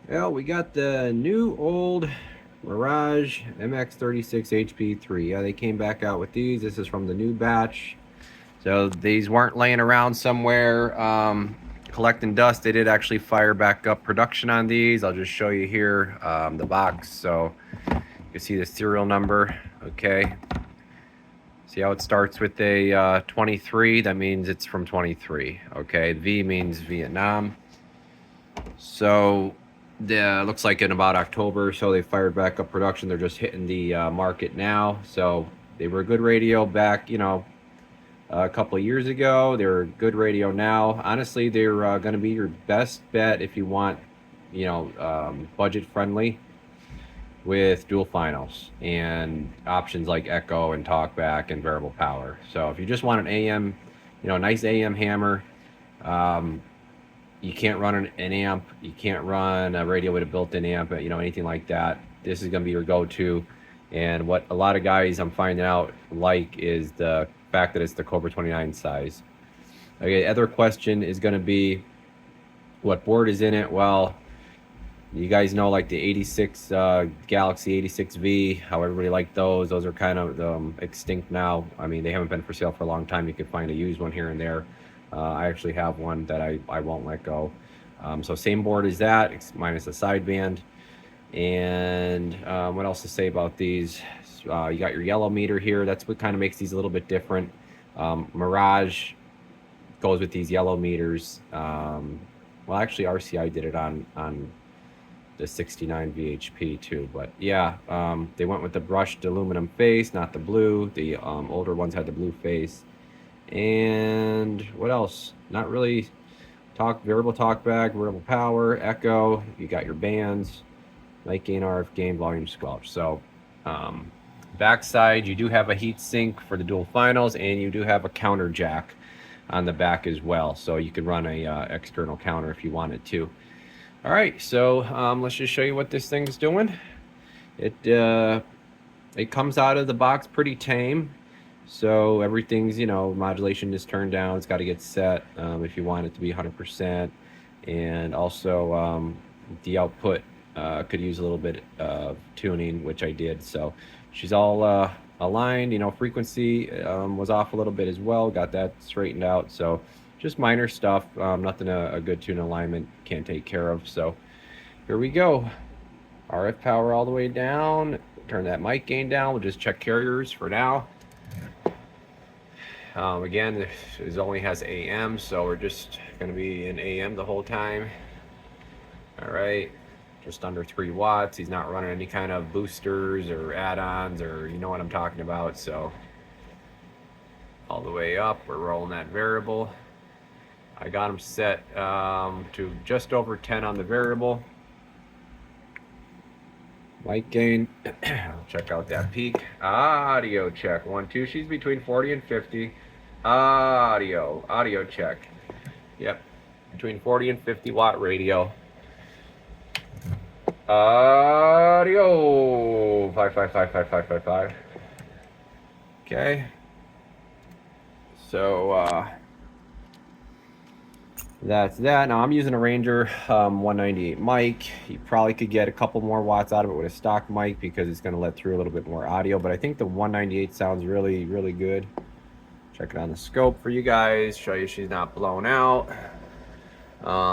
Well, we got the new old Mirage MX-36hp3. Yeah, they came back out with these. This is from the new batch. So these weren't laying around somewhere collecting dust. They did actually fire back up production on these. I'll just show you here the box. So you can see the serial number. Okay. See how it starts with a 23? That means it's from 23. Okay. V means Vietnam. So looks like in about October, so they fired back up production. They're just hitting the market now. So they were a good radio back, a couple of years ago. They're a good radio now. Honestly, they're going to be your best bet if you want, budget friendly with dual finals and options like echo and talkback and variable power. So if you just want an AM, nice AM hammer, you can't run an amp, you can't run a radio with a built-in amp, anything like that. This is going to be your go-to. And what a lot of guys I'm finding out like is the fact that it's the Cobra 29 size. Okay, other question is going to be what board is in it. Well, you guys know like the 86 Galaxy 86V, how everybody liked those. Those are kind of extinct now. I mean, they haven't been for sale for a long time. You can find a used one here and there. I actually have one that I won't let go. So same board as that, minus the sideband. And what else to say about these? You got your yellow meter here. That's what kind of makes these a little bit different. Mirage goes with these yellow meters. Well, actually, RCI did it on the 69 VHP too. But yeah, they went with the brushed aluminum face, not the blue. The older ones had the blue face. And what else? Not really. Variable talkback, variable power, echo. You got your bands, light gain, RF gain, volume squelch. So backside, you do have a heat sink for the dual finals, and you do have a counter jack on the back as well. So you could run a external counter if you wanted to. All right, so let's just show you what this thing's doing. It comes out of the box pretty tame. So everything's, modulation is turned down. It's got to get set if you want it to be 100%. And also the output could use a little bit of tuning, which I did. So she's all aligned. Frequency was off a little bit as well. Got that straightened out. So just minor stuff. Nothing a good tune alignment can't take care of. So here we go. RF power all the way down. Turn that mic gain down. We'll just check carriers for now. Again, this only has AM, so we're just going to be in AM the whole time. All right, just under 3 watts. He's not running any kind of boosters or add-ons, or you know what I'm talking about. So all the way up, we're rolling that variable. I got him set to just over 10 on the variable. Mic gain. Check out that peak. Audio check. 1, 2. She's between 40 and 50. Audio check. Yep, between 40 and 50 watt radio. Audio 5555555. Okay. So that's that. Now I'm using a Ranger 198 mic. You probably could get a couple more watts out of it with a stock mic because it's going to let through a little bit more audio. But I think the 198 sounds really, really good. Check it on the scope for you guys. Show you she's not blown out.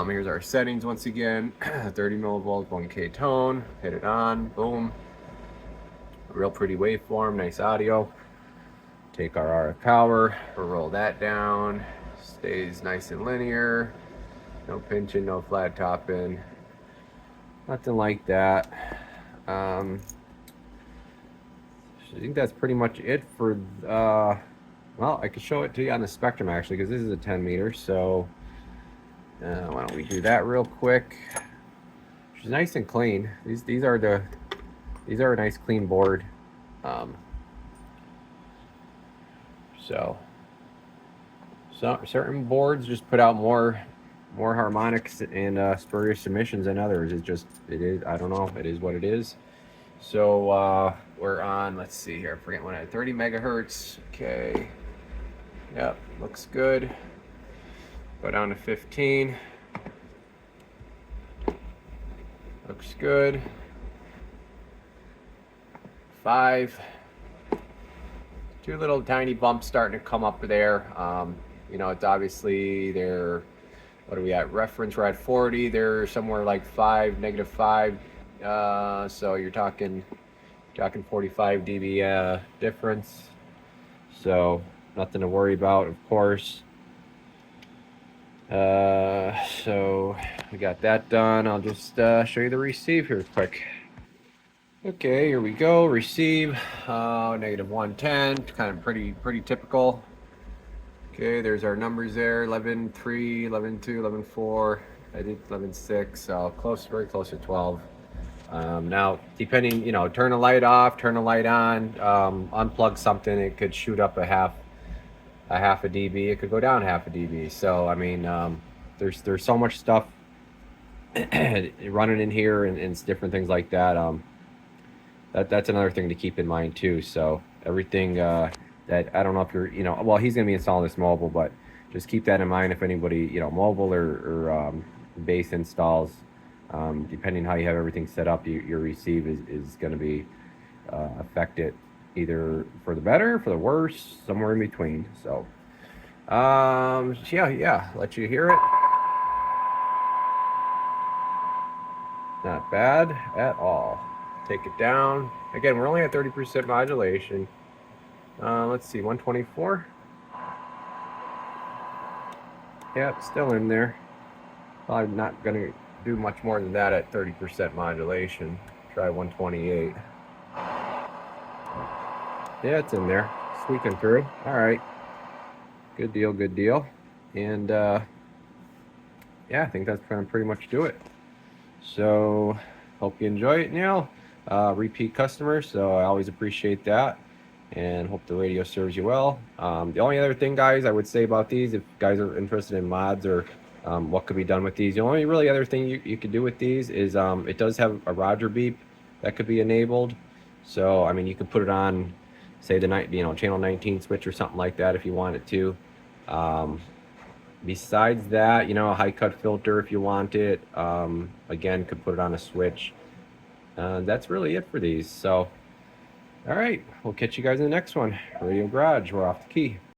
Here's our settings once again. 30 millivolts, 1K tone. Hit it on. Boom. Real pretty waveform. Nice audio. Take our RF power. We'll roll that down. Stays nice and linear. No pinching, no flat topping. Nothing like that. I think that's pretty much it for well, I could show it to you on the spectrum actually, because this is a 10 meter. So why don't we do that real quick? She's nice and clean. These are a nice clean board. So certain boards just put out more harmonics and spurious submissions than others. It is, I don't know, it is what it is. So we're on, let's see here, I forget when, at 30 megahertz. Okay, yep, looks good. Go down to 15. Looks good. 5. 2 little tiny bumps starting to come up there. You know, it's obviously they're, what are we at? Reference, we're at 40. They're somewhere like 5, -5. So you're talking 45 dB difference. So nothing to worry about, of course. So we got that done. I'll just show you the receive here quick. Okay, here we go. Receive, -110, kind of pretty typical. Okay, there's our numbers there: 11.3, 11.2, 11.4. I did 11.6, so close, very close to 12. Now, depending, you know, turn the light off, turn the light on, unplug something, it could shoot up a half a dB. It could go down half a dB. So I mean, there's so much stuff running in here, and it's different things like that. That's another thing to keep in mind too. So everything that, I don't know if you're, you know, well, he's gonna be installing this mobile, but just keep that in mind if anybody, you know, mobile or base installs. Depending how you have everything set up, your receive is going to be affected either for the better, for the worse, somewhere in between. So yeah, let you hear it. Not bad at all. Take it down. Again, we're only at 30% modulation. Let's see, 124. Yeah, it's still in there. Probably not going to do much more than that at 30% modulation. Try 128. Yeah, it's in there. Squeaking through. All right. Good deal, good deal. And yeah, I think that's going to pretty much do it. So hope you enjoy it, Neil. Repeat customer, so I always appreciate that, and hope the radio serves you well. The only other thing, guys, I would say about these, if guys are interested in mods or what could be done with these, the only really other thing you could do with these is it does have a Roger beep that could be enabled. So I mean, you could put it on, say, the channel 19 switch or something like that if you wanted to. Besides that, a high cut filter if you want it. Again, could put it on a switch. That's really it for these. So all right, we'll catch you guys in the next one. Radio Garage, we're off the key.